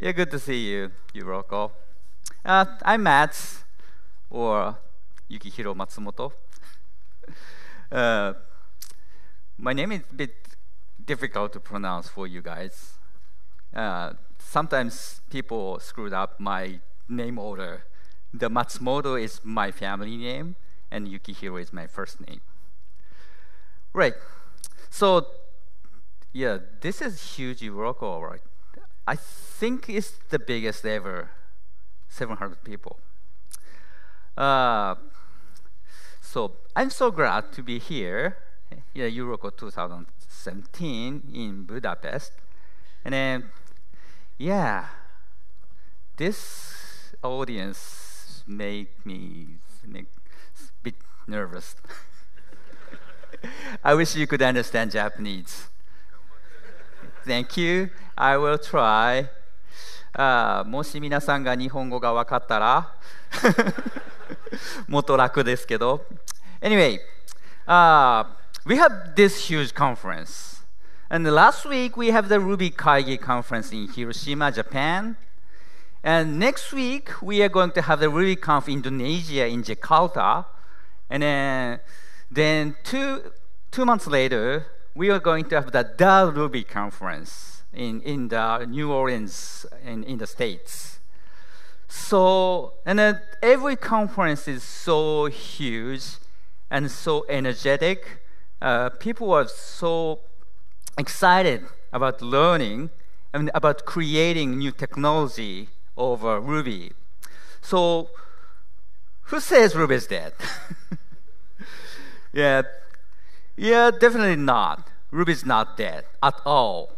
Yeah, good to see you, Yuroko. I'm Matt, or Yukihiro Matsumoto. Uh, my name is a bit difficult to pronounce for you guys. Sometimes people screwed up my name order. The Matsumoto is my family name, and Yukihiro is my first name. Right. So, yeah, this is huge Yuroko, right? I think it's the biggest ever, 700 people. So I'm so glad to be here, Yuroko 2017 in Budapest. And then, yeah, this audience make me a bit nervous. I wish you could understand Japanese. Thank you. I will try. もし皆さんが日本語が分かったらもっと楽ですけど。Anyway, we have this huge conference. And last week we have the Ruby Kaigi conference in Hiroshima, Japan. And next week we are going to have the RubyConf Indonesia in Jakarta. And then two months later, we are going to have the Ruby conference in the New Orleans in the States. So, and then every conference is so huge and so energetic. People are so excited about learning and about creating new technology over Ruby. So, who says Ruby is dead? Yeah, definitely not. Ruby is not dead at all.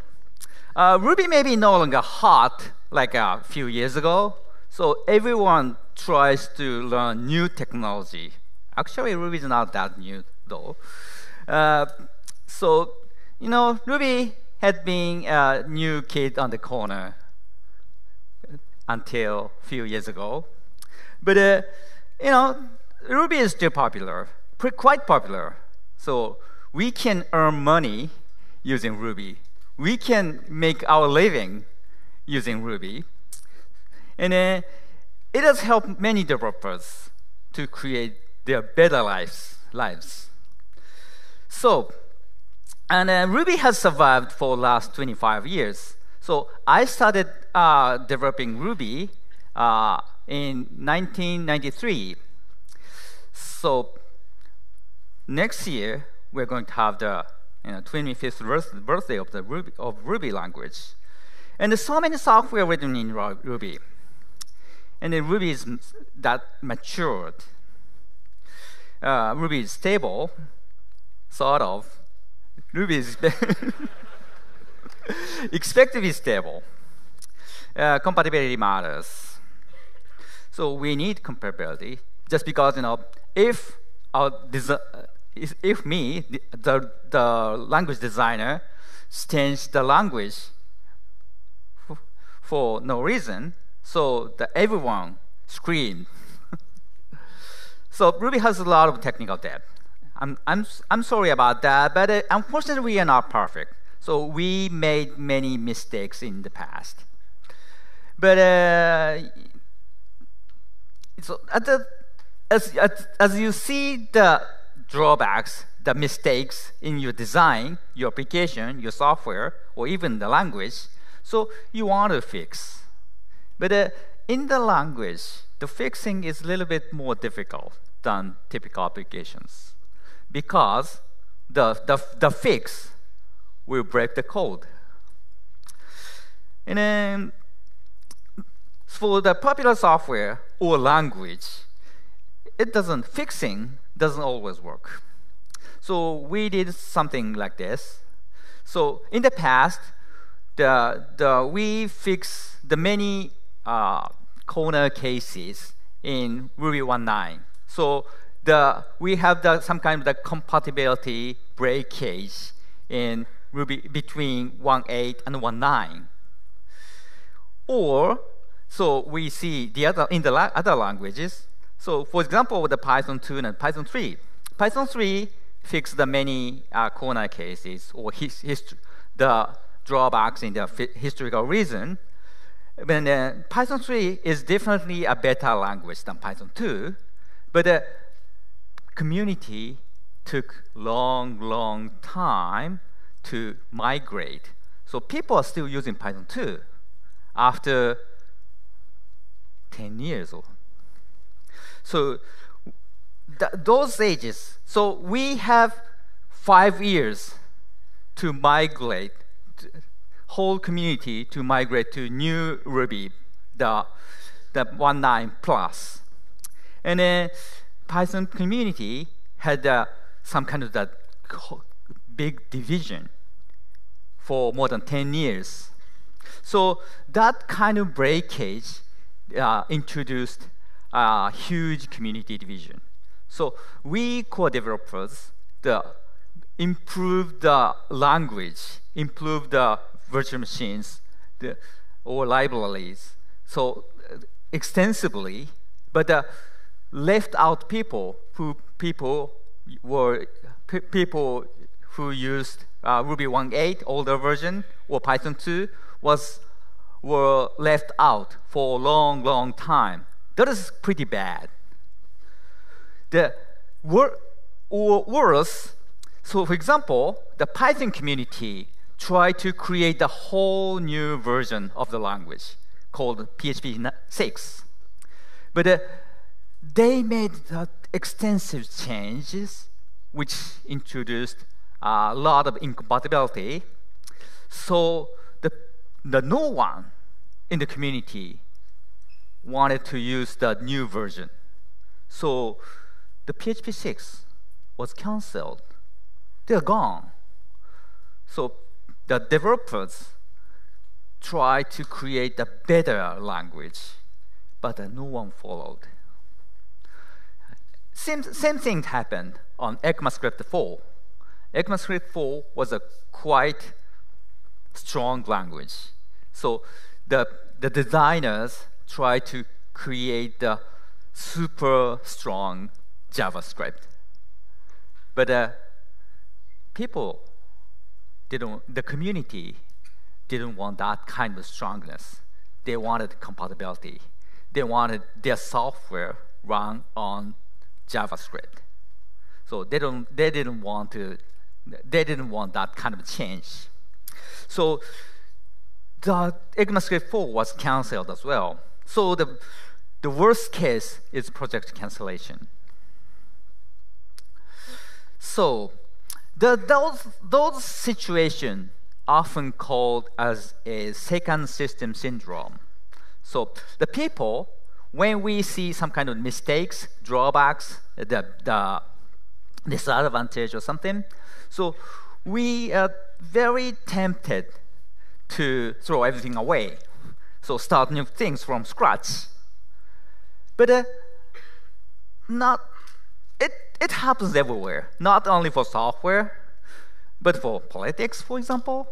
Ruby may be no longer hot like a few years ago, so everyone tries to learn new technology. Actually, Ruby is not that new, though. So, Ruby had been a new kid on the corner until a few years ago. But, Ruby is still popular, quite popular. So we can earn money using Ruby. We can make our living using Ruby. And it has helped many developers to create their better lives. So, and Ruby has survived for the last 25 years. So I started developing Ruby in 1993. So next year, we're going to have the 25th birthday of the Ruby language. And there's so many software written in Ruby. And then Ruby is that matured. Ruby is stable, sort of. Ruby is expect to be stable. Compatibility matters. So we need compatibility. Just because, if me, the language designer, change the language for no reason, so that everyone screamed. So Ruby has a lot of technical debt. I'm sorry about that, but unfortunately we are not perfect. So we made many mistakes in the past. But so as you see the drawbacks, the mistakes in your design, your application, your software, or even the language, so you want to fix. But in the language, the fixing is a little bit more difficult than typical applications because the fix will break the code. And then for the popular software or language, fixing doesn't always work. So we did something like this. So in the past, we fixed the many corner cases in Ruby 1.9. So we have some kind of the compatibility breakage in Ruby between 1.8 and 1.9. Or so we see in the other languages. So for example, the Python 2 and Python 3. Python 3 fixed the many corner cases or the drawbacks in the historical reason. But Python 3 is definitely a better language than Python 2, but the community took long time to migrate. So people are still using Python 2 after 10 years old. So those ages, so we have 5 years to migrate, whole community to migrate to new Ruby, the 1.9 plus. And then Python community had some kind of that big division for more than 10 years. So that kind of breakage introduced a huge community division. So we core developers improved the language, improved the virtual machines or libraries, so extensively, but left out people who used Ruby 1.8 older version or Python 2 were left out for a long time. That is pretty bad. Or worse, so for example, the Python community tried to create a whole new version of the language called PHP 6. But they made extensive changes which introduced a lot of incompatibility. So no one in the community wanted to use the new version. So the PHP 6 was canceled. They're gone. So the developers tried to create a better language, but no one followed. Same thing happened on ECMAScript 4. ECMAScript 4 was a quite strong language. So the designers tried to create the super strong JavaScript. But the community didn't want that kind of strongness. They wanted compatibility. They wanted their software run on JavaScript. So they didn't want that kind of change. So the ECMAScript 4 was canceled as well. So the worst case is project cancellation. So those situations often called as a second system syndrome. So the people, when we see some kind of mistakes, drawbacks, the disadvantage or something, so we are very tempted to throw everything away. So start new things from scratch. But it happens everywhere, not only for software, but for politics, for example.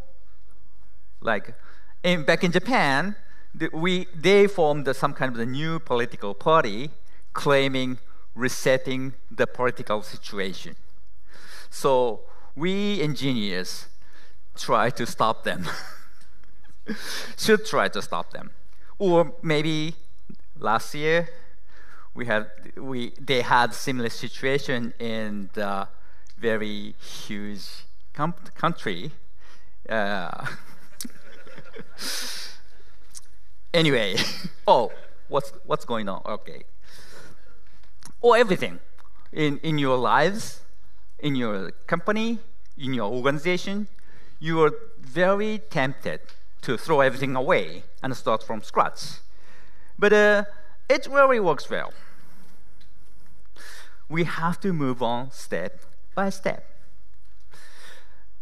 Like back in Japan, they formed some kind of a new political party claiming resetting the political situation. So we engineers try to stop them. Should try to stop them. Or maybe last year they had similar situation in the very huge country. Anyway, what's going on? Okay. Or everything in your lives, in your company, in your organization, you are very tempted to throw everything away and start from scratch. But it really works well. We have to move on step by step.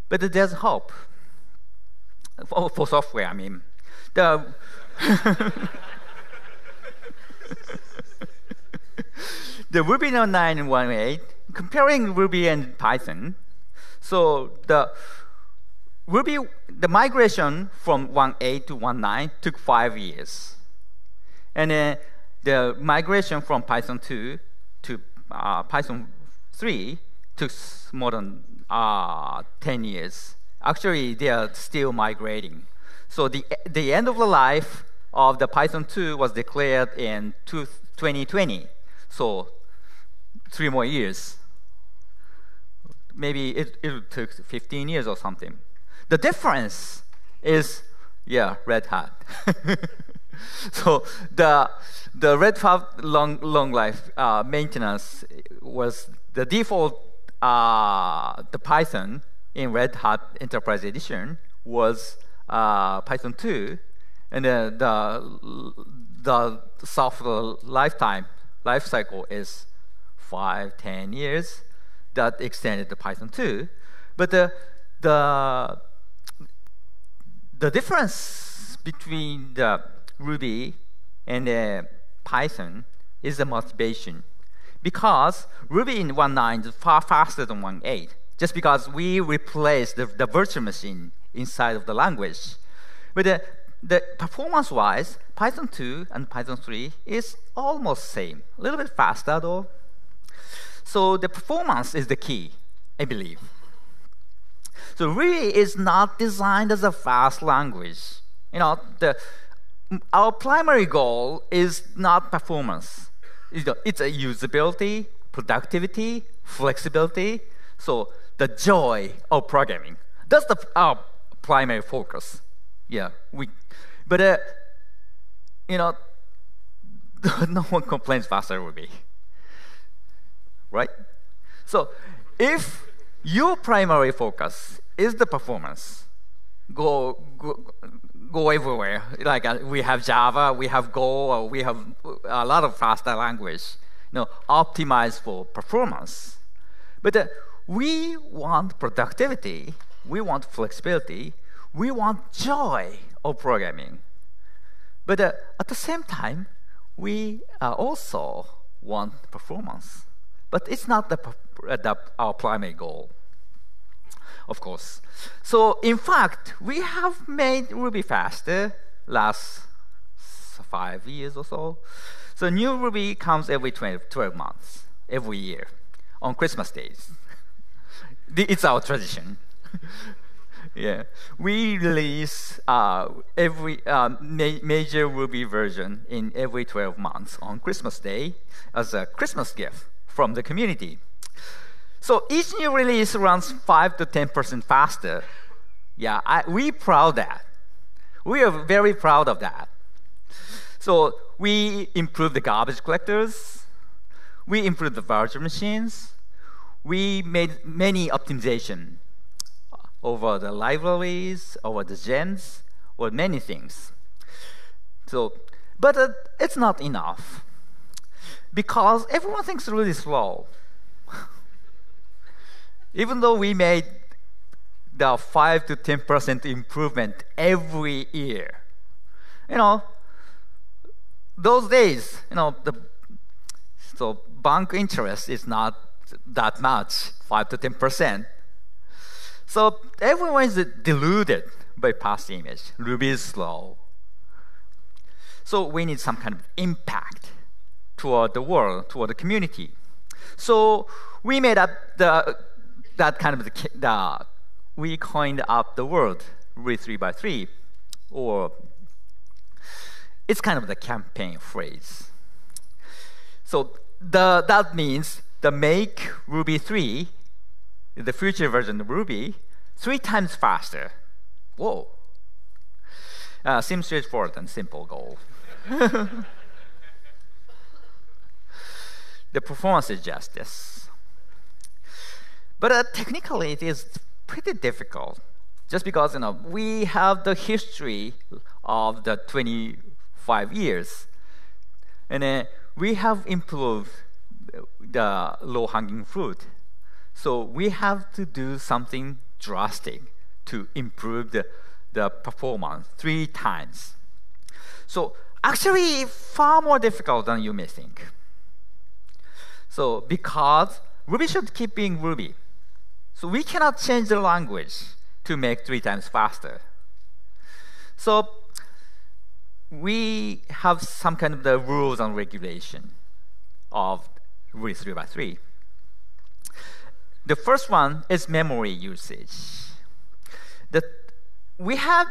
But there's hope. For software, I mean. The Ruby 9 and 1.8, comparing Ruby and Python, so the migration from 1.8 to 1.9 took 5 years. And the migration from Python 2 to Python 3 took more than 10 years. Actually, they are still migrating. So the end of the life of the Python 2 was declared in 2020. So 3 more years. Maybe it took 15 years or something. The difference is, Red Hat. So the Red Hat long life maintenance was the default. The Python in Red Hat Enterprise Edition was Python 2, and the software life cycle is 5-10 years. That extended to Python 2, but the difference between the Ruby and the Python is the motivation, because Ruby in 1.9 is far faster than 1.8, just because we replaced the virtual machine inside of the language. But the performance-wise, Python 2 and Python 3 is almost same, a little bit faster though. So the performance is the key, I believe. So Ruby is not designed as a fast language. Our primary goal is not performance. It's a usability, productivity, flexibility. So the joy of programming. That's our primary focus. But no one complains faster Ruby. Right? So if your primary focus is the performance, go everywhere. Like we have Java, we have Go, or we have a lot of faster language, optimized for performance. But we want productivity, we want flexibility, we want joy of programming. But at the same time, we also want performance. But it's not our primary goal, of course. So in fact, we have made Ruby faster last 5 years or so. So new Ruby comes every 12 months, every year, on Christmas days. It's our tradition. We release every major Ruby version in every 12 months on Christmas Day as a Christmas gift from the community. So each new release runs 5 to 10% faster. We're proud of that. We are very proud of that. So we improve the garbage collectors. We improve the virtual machines. We made many optimization over the libraries, over the gens, or many things. But it's not enough, because everyone thinks really slow. Even though we made the 5 to 10% improvement every year, those days, so bank interest is not that much, 5 to 10%. So everyone is deluded by past image. Ruby is slow. So we need some kind of impact toward the world, toward the community. So we made up we coined up the word Ruby 3x3, or it's kind of the campaign phrase. So that means the make Ruby 3, the future version of Ruby, 3 times faster. Whoa. Seems straightforward and simple goal. The performance is just this. But technically, it is pretty difficult, just because we have the history of the 25 years, and we have improved the low-hanging fruit. So we have to do something drastic to improve the performance 3 times. So actually, far more difficult than you may think. So because Ruby should keep being Ruby. So we cannot change the language to make 3 times faster. So we have some kind of the rules and regulation of Ruby 3x3. The first one is memory usage. We have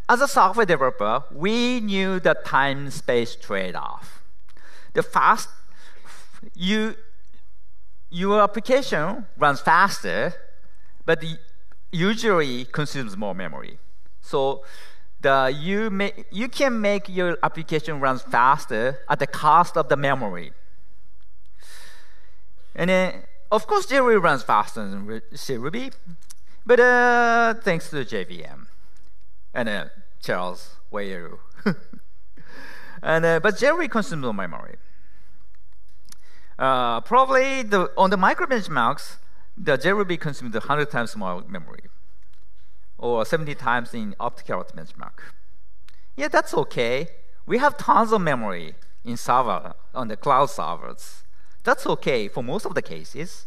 as a software developer, we knew the time-space trade-off. The fast, your application runs faster, but usually consumes more memory. So you can make your application run faster at the cost of the memory. And then, of course, Ruby runs faster than Ruby, but thanks to JVM and Charles Weyeru. But Ruby consumes more memory. Probably on the micro benchmarks, the JRuby consumes 100 times more memory, or 70 times in optical benchmark. Yeah, that's okay. We have tons of memory in server, on the cloud servers. That's okay for most of the cases.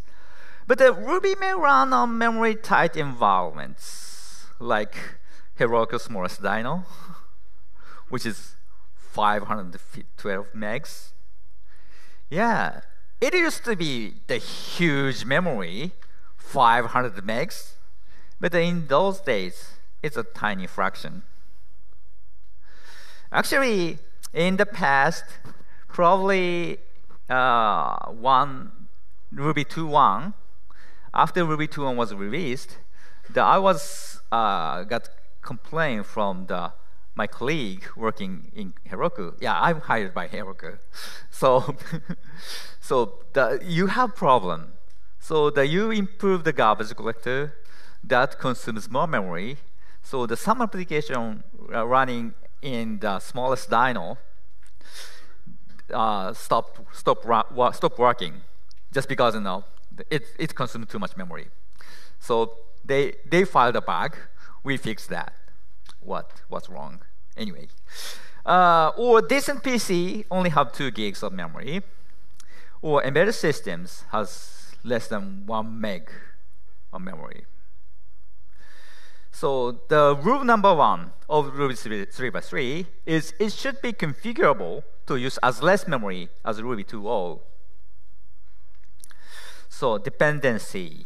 But Ruby may run on memory-tight environments, like Heroku's smallest dyno, which is 512 megs. Yeah, it used to be the huge memory, 500 megs, but in those days, it's a tiny fraction. Actually, in the past, probably Ruby 2.1, after Ruby 2.1 was released, I got complaint from my colleague working in Heroku. Yeah, I'm hired by Heroku. So, you have problem. So you improve the garbage collector that consumes more memory. So some application running in the smallest dyno stop working just because it consumes too much memory. So they filed a bug. We fixed that. What's wrong? Anyway, or decent PC only have 2 gigs of memory, or embedded systems has less than 1 meg of memory. So the rule number 1 of Ruby 3.3 is it should be configurable to use as less memory as Ruby 2.0. So dependency.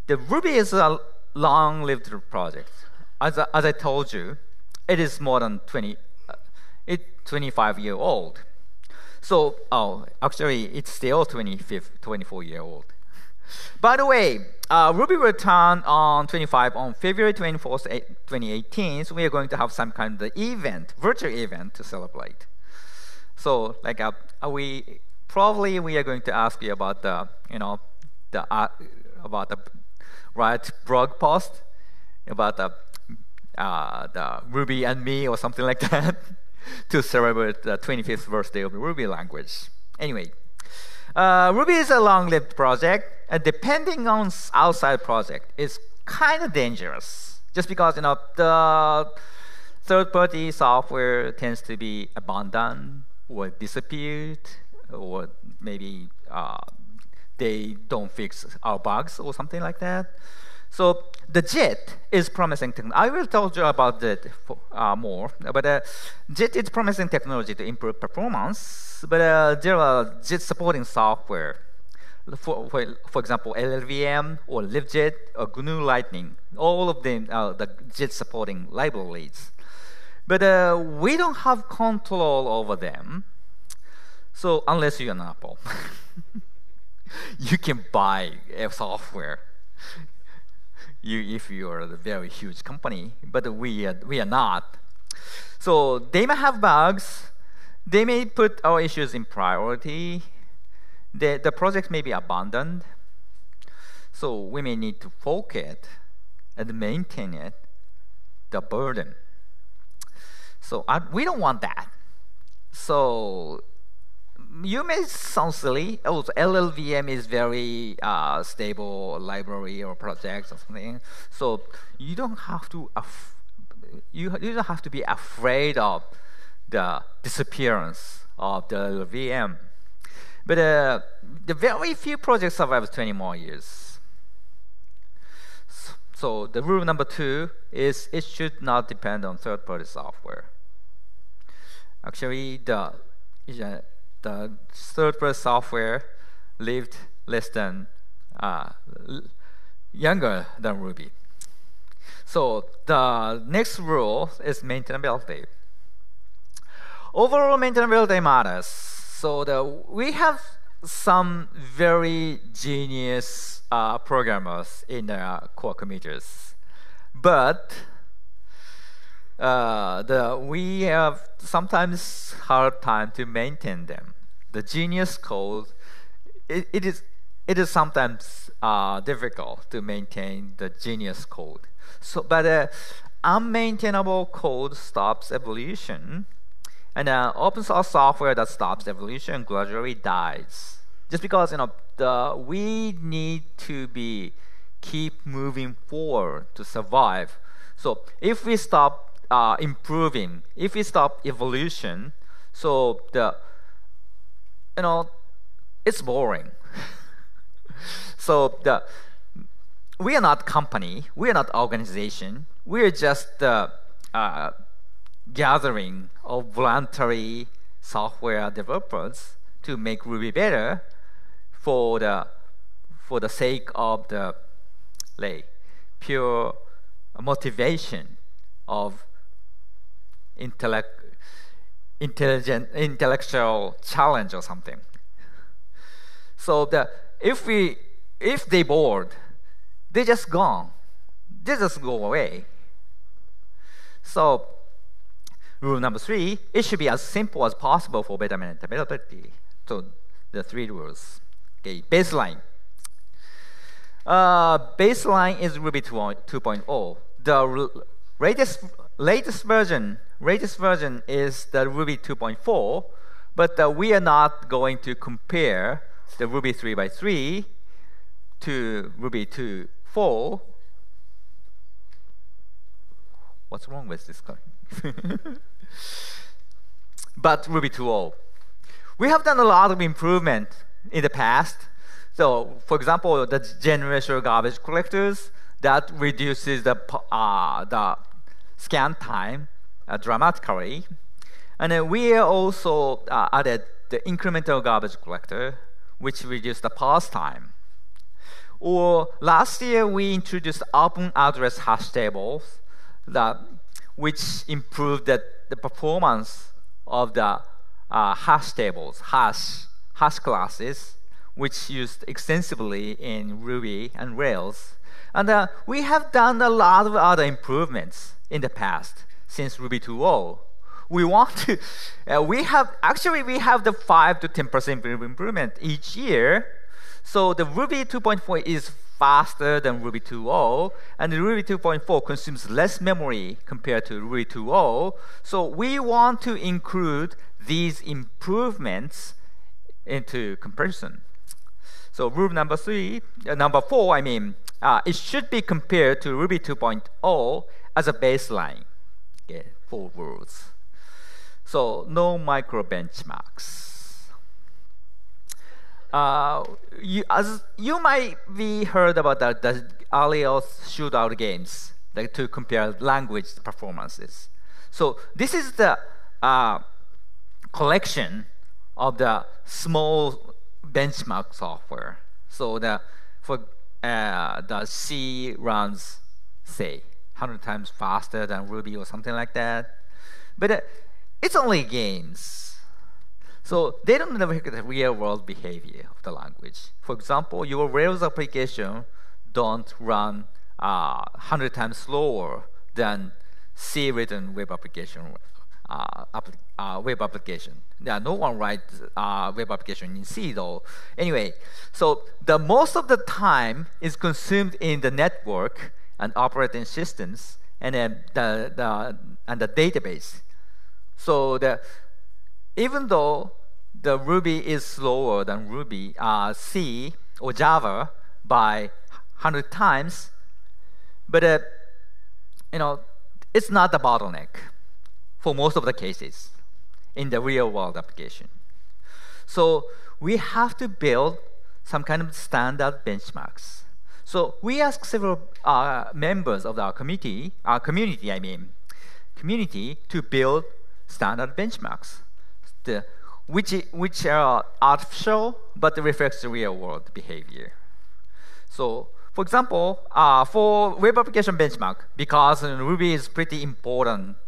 The Ruby is a long-lived project. As I told you, it is more than 25 years old. So, actually, it's still 24 years old. By the way, Ruby will turn on 25 on February 24th, 2018. So we are going to have some kind of event, virtual event to celebrate. So, like, we are going to ask you about write blog post about the Ruby and me or something like that to celebrate the 25th birthday of the Ruby language. Anyway, Ruby is a long-lived project, and depending on outside project, it's kind of dangerous. Just because the third-party software tends to be abandoned or disappeared, or maybe they don't fix our bugs or something like that. So the JIT is promising technology. I will tell you about that more. But JIT is promising technology to improve performance. But there are JIT supporting software. For example, LLVM or LibJIT or GNU Lightning. All of them are the JIT supporting libraries. But we don't have control over them. So unless you're an Apple, you can buy a software. If you are a very huge company, but we are not. So they may have bugs. They may put our issues in priority. The project may be abandoned. So we may need to fork it and maintain it, the burden. So we don't want that. So you may sound silly. Also, LLVM is very stable library or project or something. So you don't have to you don't have to be afraid of the disappearance of the LLVM. But the very few projects survive 20 more years. So the rule number 2 is it should not depend on third-party software. Actually, the third-party software lived less than younger than Ruby. So the next rule is maintainability. Overall maintainability matters. So we have some very genius programmers in the core committers, but we have sometimes hard time to maintain them. The genius code, it is sometimes difficult to maintain the genius code. So, but unmaintainable code stops evolution, and open source software that stops evolution gradually dies. Just because we need to keep moving forward to survive. So if we stop improving, if we stop evolution, so it's boring. So we are not company, we are not organization, we are just gathering of voluntary software developers to make Ruby better for the sake of the pure motivation of intellectual challenge or something. So if they bored, they just gone. They just go away. So rule number 3, it should be as simple as possible for better maintainability. So the 3 rules. Okay, baseline. Baseline is Ruby 2.0. The latest version is the Ruby 2.4, but we are not going to compare the Ruby 3x3 to Ruby 2.4. What's wrong with this guy? But Ruby 2.0. We have done a lot of improvement in the past. So, for example, the generational garbage collectors, that reduces the scan time dramatically. And then we also added the incremental garbage collector, which reduced the parse time. Or last year, we introduced open address hash tables, which improved the performance of the hash tables, hash classes, which used extensively in Ruby and Rails. And we have done a lot of other improvements in the past since Ruby 2.0. We want to, we have the 5 to 10% improvement each year. So the Ruby 2.4 is faster than Ruby 2.0, and the Ruby 2.4 consumes less memory compared to Ruby 2.0. So we want to include these improvements into comparison. So rule number 4, it should be compared to Ruby 2.0 as a baseline. Okay, 4 rules. So no micro benchmarks. You might be heard about the earlier shootout games, to compare language performances. So this is the collection of the small benchmark software. So the C runs, say, 100 times faster than Ruby or something like that. But it's only games. So they don't look at the real-world behavior of the language. For example, your Rails application don't run 100 times slower than C-written web application. Yeah, no one writes web application in C though. Anyway, so the most of the time is consumed in the network and operating systems, and then the database. So even though the Ruby is slower than Ruby, C or Java by 100 times, but it's not the bottleneck for most of the cases in the real-world application. So we have to build some kind of standard benchmarks. So we ask several members of our community to build standard benchmarks, which are artificial but reflects the real-world behavior. So For example, for web application benchmark, because Ruby is pretty important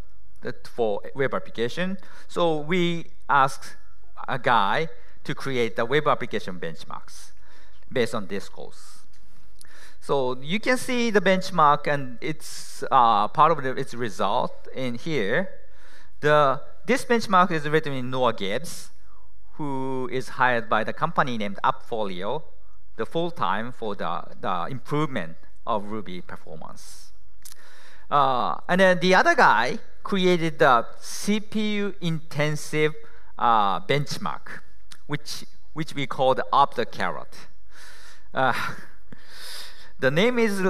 for web application, so we asked a guy to create the web application benchmarks based on this course. So you can see the benchmark and its part of its result in here. This benchmark is written in Noah Gibbs, who is hired by the company named Appfolio, the full-time for the improvement of Ruby performance. And then the other guy created the CPU-intensive benchmark, which we call the Carrot. The name is,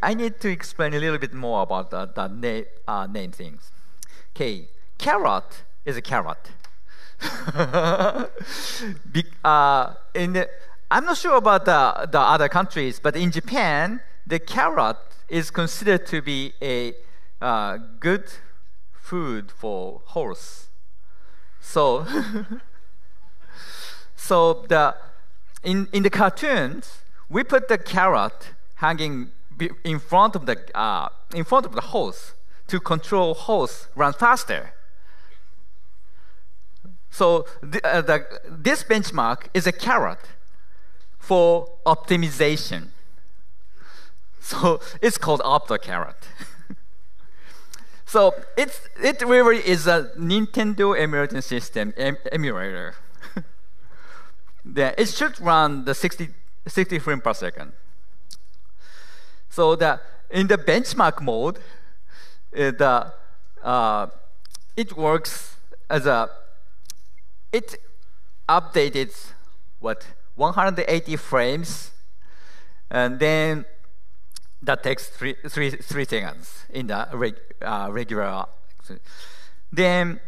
I need to explain a little bit more about the name things. Okay, carrot is a carrot. I'm not sure about the other countries, but in Japan, the carrot is considered to be a good food for horse. So, in the cartoons, we put the carrot hanging in front of the horse to control horse run faster. So this benchmark is a carrot for optimization. So it's called OptoCarrot. So it really is a Nintendo emulating system emulator. It should run the 60 frames per second. So in the benchmark mode, it works as it updated 180 frames, and then that takes three seconds in the regular. Then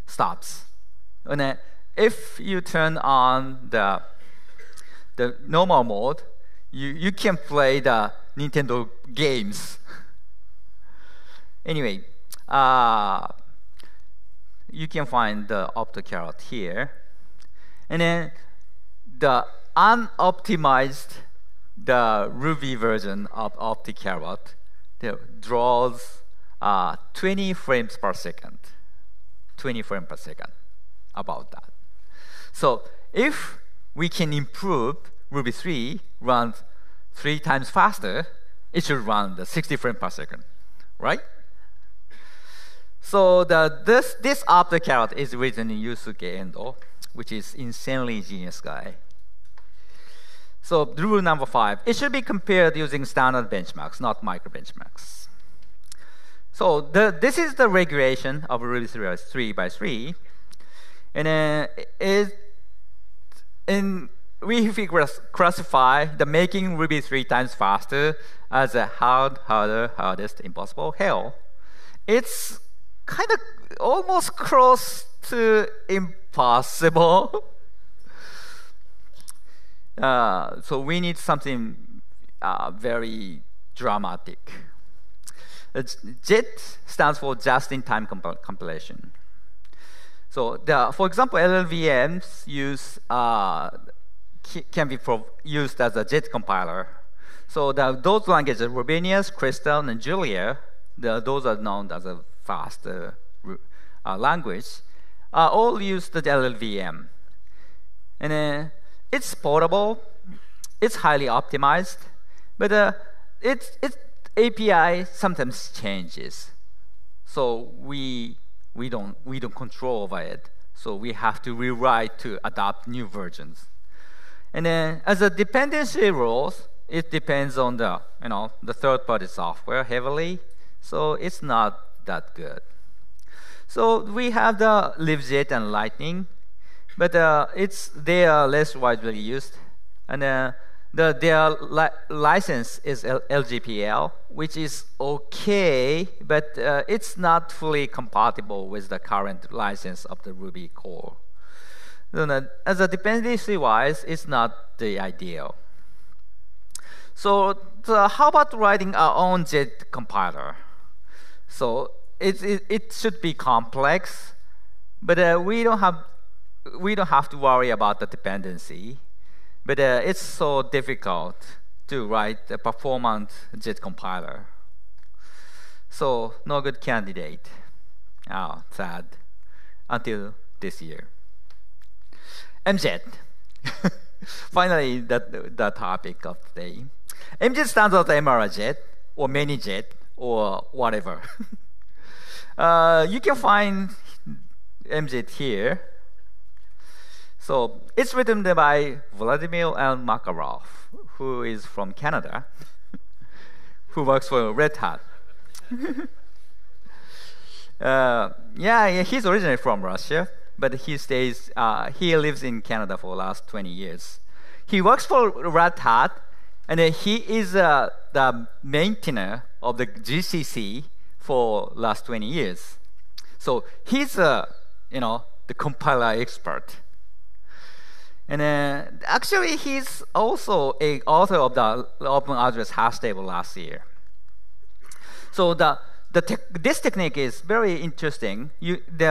stops. And if you turn on the normal mode, you can play the Nintendo games. Anyway, you can find the OptoCarrot here. And then the unoptimized, the Ruby version of OptoCarrot draws 20 frames per second. 20 frames per second, about that. So if we can improve Ruby 3 runs 3 times faster, it should run the 60 frames per second, right? So this OptoCarrot is written in Yusuke Endo, which is insanely genius guy. So rule number 5, it should be compared using standard benchmarks, not micro benchmarks. So this is the regulation of Ruby 3 and we classify the making Ruby 3 times faster as a hardest impossible hell. It's kind of almost close to impossible. So we need something very dramatic. JIT stands for just-in-time compilation. So, for example, LLVMs can be used as a JIT compiler. So those languages, Rubinius, Crystal, and Julia, those are known as a fast language, all use the LLVM. And it's portable, it's highly optimized, but its API sometimes changes. So we don't control over it. So we have to rewrite to adopt new versions. And then as a dependency rules, it depends on the third-party software heavily. So it's not that good. So we have the LibJIT and Lightning, but they are less widely used. And their license is LGPL, which is okay, but it's not fully compatible with the current license of the Ruby core. So as a dependency-wise, it's not the ideal. So how about writing our own JIT compiler? So it should be complex, but we don't have to worry about the dependency. But it's so difficult to write a performant JIT compiler. So no good candidate. Oh, sad. Until this year. MJIT. Finally, the topic of today. MJIT stands out MRI JIT or mini JIT or whatever. You can find MJIT here. So it's written by Vladimir L. Makarov, who is from Canada, who works for Red Hat. He's originally from Russia, but he lives in Canada for the last 20 years. He works for Red Hat, and he is the maintainer of the GCC for last 20 years. So he's the compiler expert. And actually, he's also an author of the open address hash table last year. So this technique is very interesting. They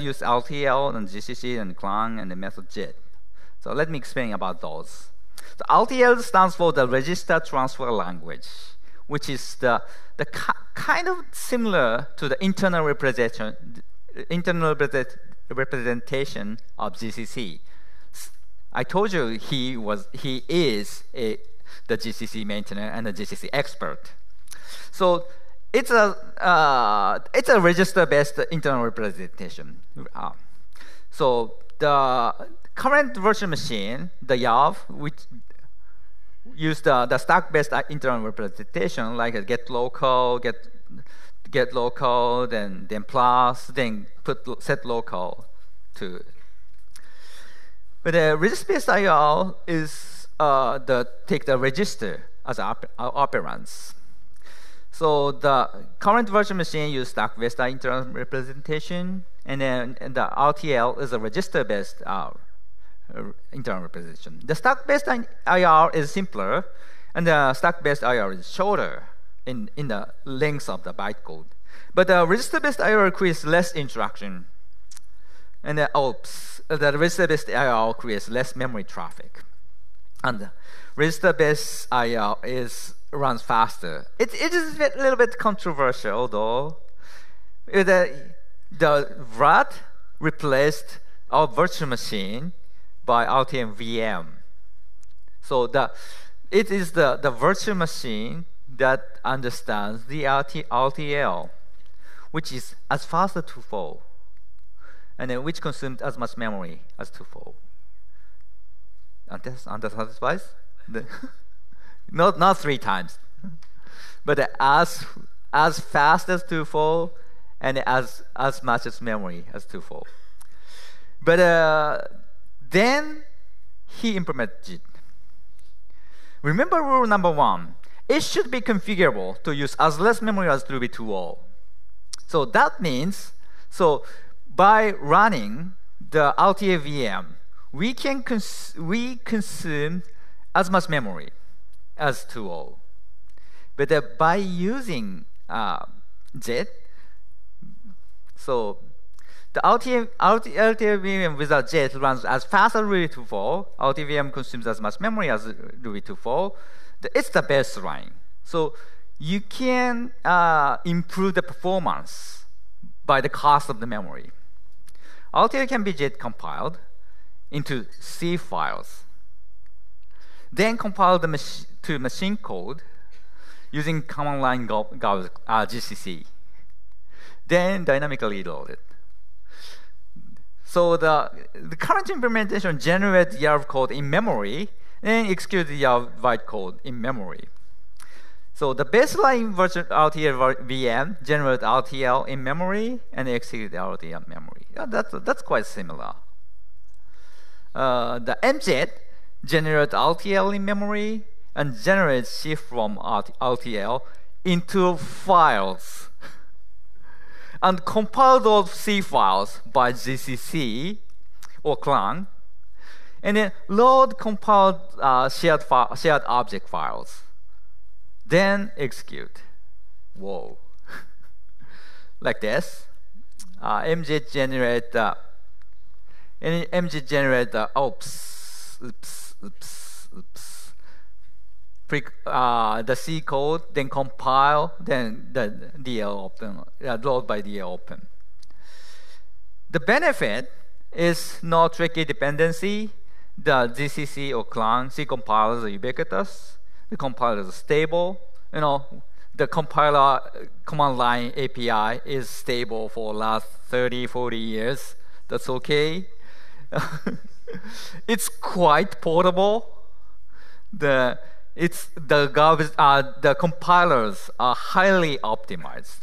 use LTL and GCC and Clang and the method JIT. So let me explain about those. So LTL stands for the Register Transfer Language, which is the kind of similar to the internal representation of GCC. I told you he is the GCC maintainer and the GCC expert. So it's a register-based internal representation. So the current virtual machine, the YAV, which use the stack-based internal representation, like a get local, then plus, then set local to. But the register-based IR is take the register as operands. So the current virtual machine uses stack-based internal representation, and the RTL is a register-based internal representation. The stack-based IR is simpler, and the stack-based IR is shorter in the length of the bytecode. But the register-based IR requires less interaction, and the register-based IR creates less memory traffic. And the register-based IR runs faster. It is a little bit controversial, though. The RAT replaced our virtual machine by RTM VM. So it is the virtual machine that understands the RTL, which is as fast as 2.4, and then which consumes as much memory as 2.4. Undersatisfied? Not 3 times, but as fast as 2.4 and as much as memory as 2.4. But then he implemented it. Remember rule number 1. It should be configurable to use as less memory as Ruby 2.0. So that means, by running the RTA VM, we consume as much memory as 2.0. But by using JIT, so the LTVM without JIT runs as fast as Ruby 2.4. LTVM consumes as much memory as Ruby 2.4. It's the baseline. So you can improve the performance by the cost of the memory. LTV can be JIT compiled into C files, then compiled to machine code using command line GCC, then dynamically loaded. So the current implementation generates YARV code in memory and executes the YARV bytecode in memory. So the baseline virtual RTL VM generates RTL in memory and executes the RTL in memory. That's quite similar. The MJIT generates RTL in memory and generates shift from RTL into files and compile those C files by GCC or Clang, and then load compiled shared object files, then execute. Whoa. Like this. MJIT generate the C code, then compile, then the DL open, load by DL open. The benefit is no tricky dependency. The GCC or clone C compilers are ubiquitous. The compilers are stable. The compiler command line API is stable for the last 30, 40 years. That's okay. It's quite portable. The compilers are highly optimized.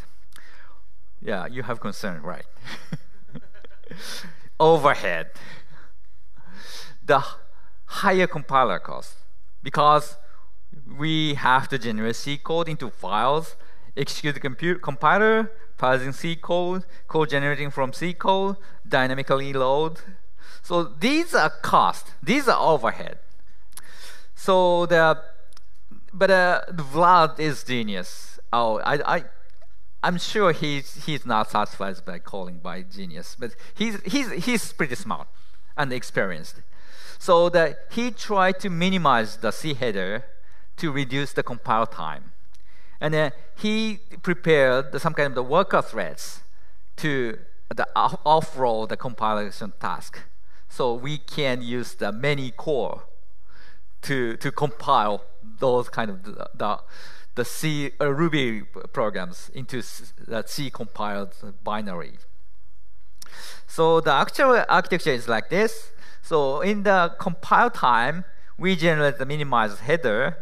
Yeah, you have concern, right? Overhead. The higher compiler cost, because we have to generate C code into files, execute the compiler, parsing C code, code generating from C code, dynamically load. So these are cost. These are overhead. So but Vlad is genius. I'm sure he's not satisfied by calling by genius, but he's pretty smart and experienced. So he tried to minimize the C header to reduce the compile time. And he prepared some kind of the worker threads to offload the compilation task. So we can use the many core to compile those kind of the C Ruby programs into the C compiled binary. So the actual architecture is like this. So in the compile time, we generate the minimized header.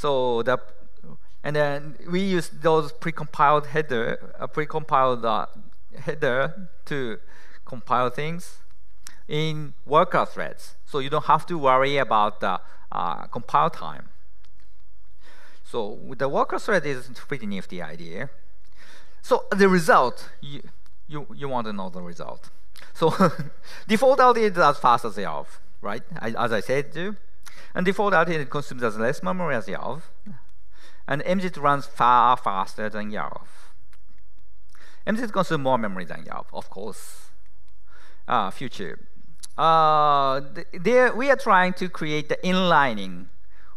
And then we use those precompiled header to compile things in worker threads. So you don't have to worry about the compile time. So with the worker thread is a pretty nifty idea. So the result, you want to know the result. So default out is as fast as YAV, right? As I said to. And default out it consumes as less memory as YAV. And MJIT runs far faster than YAV. MJIT consumes more memory than YAV, of course. Future. We are trying to create the inlining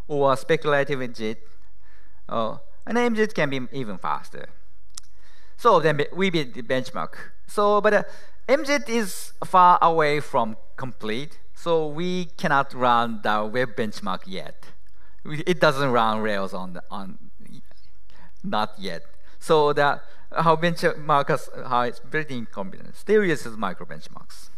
or speculative MJIT. And MJIT can be even faster. So then we build the benchmark. But MJIT is far away from complete, so we cannot run the web benchmark yet. It doesn't run Rails on not yet. So how it's built in combination. Still uses micro benchmarks.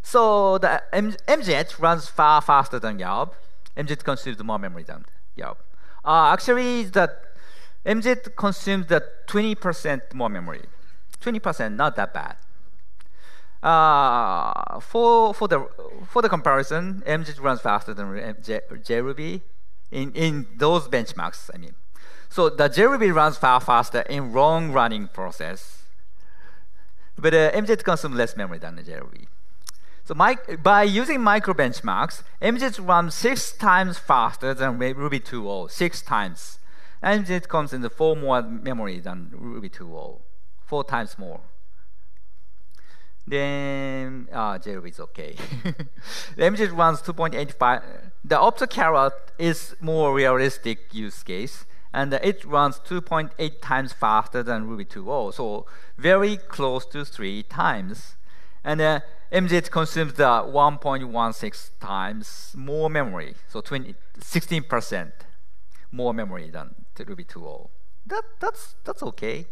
So the MJIT runs far faster than YARB. MJIT consumes more memory than YARB. Actually, MJIT consumes 20% more memory. 20%, not that bad. For the comparison, MJIT runs faster than JRuby in those benchmarks. I mean, so the JRuby runs far faster in long running process, but MJIT consumes less memory than the JRuby. So by using micro benchmarks, MJIT runs 6 times faster than Ruby 2.0, 6 times. MJIT consumes 4 more memory than Ruby 2.0, 4 times more. Then JRuby is okay. The MJIT runs 2.85. The OptoCarrot is more realistic use case, and it runs 2.8 times faster than Ruby 2.0, so very close to 3 times. And MJIT consumes 1.16 times more memory, so 16% more memory than Ruby 2.0. That's okay.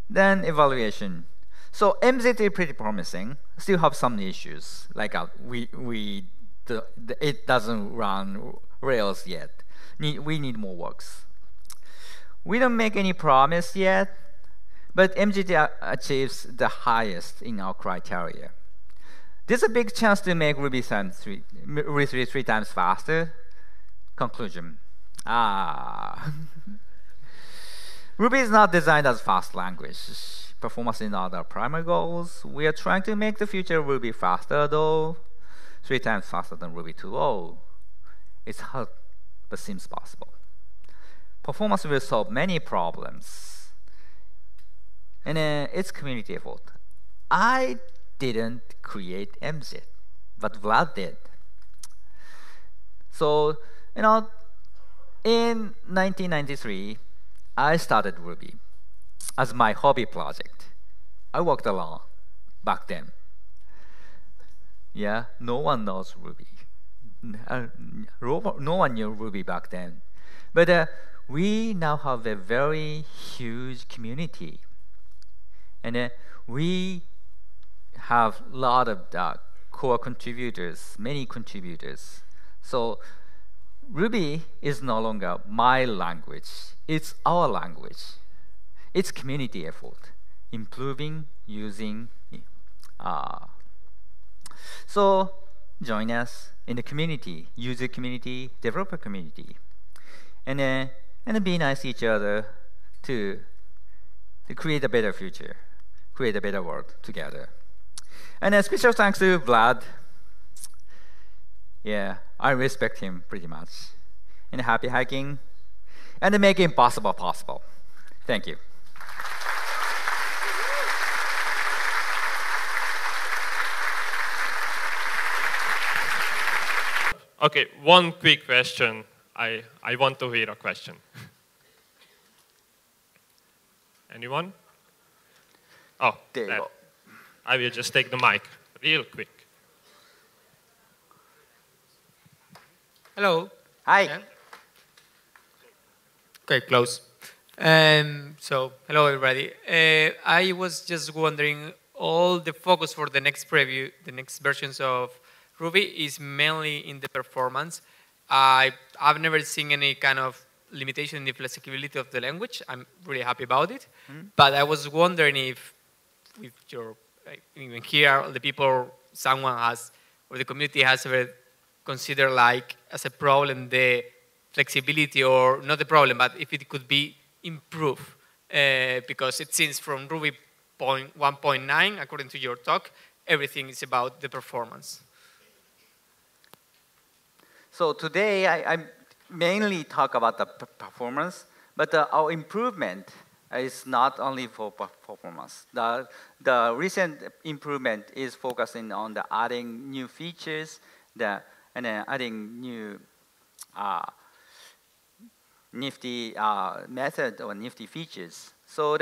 Then evaluation. So MJIT is pretty promising. Still have some issues, like it doesn't run Rails yet. We need more works. We don't make any promise yet, but MJIT achieves the highest in our criteria. There's a big chance to make Ruby 3 times faster. Conclusion. Ruby is not designed as a fast language. Performance is not our primary goals. We are trying to make the future Ruby faster, though. 3 times faster than Ruby 2.0. It's hard, but seems possible. Performance will solve many problems. And it's community effort. I didn't create MJIT. but Vlad did. So, in 1993, I started Ruby as my hobby project. I worked alone back then. Yeah, no one knows Ruby. No one knew Ruby back then. But we now have a very huge community. And we have a lot of core contributors, many contributors. So Ruby is no longer my language. It's our language. It's community effort, improving, using. So join us in the community, user community, developer community, and be nice to each other to create a better future, create a better world together. And a special thanks to Vlad. Yeah, I respect him pretty much. And happy hiking, and make impossible possible. Thank you. Okay, one quick question. I want to hear a question. Anyone? Oh, there you go. I will just take the mic real quick. Hello. Hi. Yeah. Okay, close. So, hello everybody. I was just wondering, all the focus for the next preview, the next versions of Ruby is mainly in the performance. I've never seen any kind of limitation in the flexibility of the language. I'm really happy about it. But I was wondering if even here, the people, someone has, or the community has ever considered like as a problem the flexibility, or not the problem, but if it could be improved. Because it seems from Ruby 1.9, according to your talk, everything is about the performance. So today, I mainly talk about the performance, but our improvement is not only for performance. The recent improvement is focusing on the adding new features, and then adding new nifty method or nifty features. So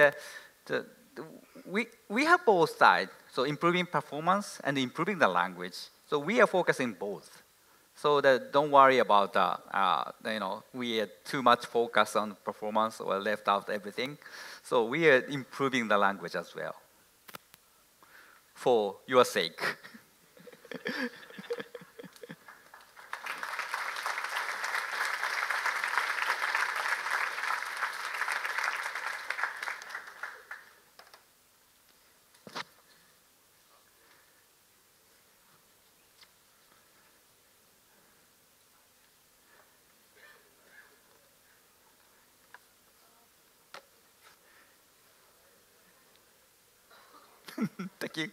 we have both sides. So improving performance and improving the language. So we are focusing both. So that don't worry about we are too much focus on performance or left out everything. So we are improving the language as well, for your sake. Thank you.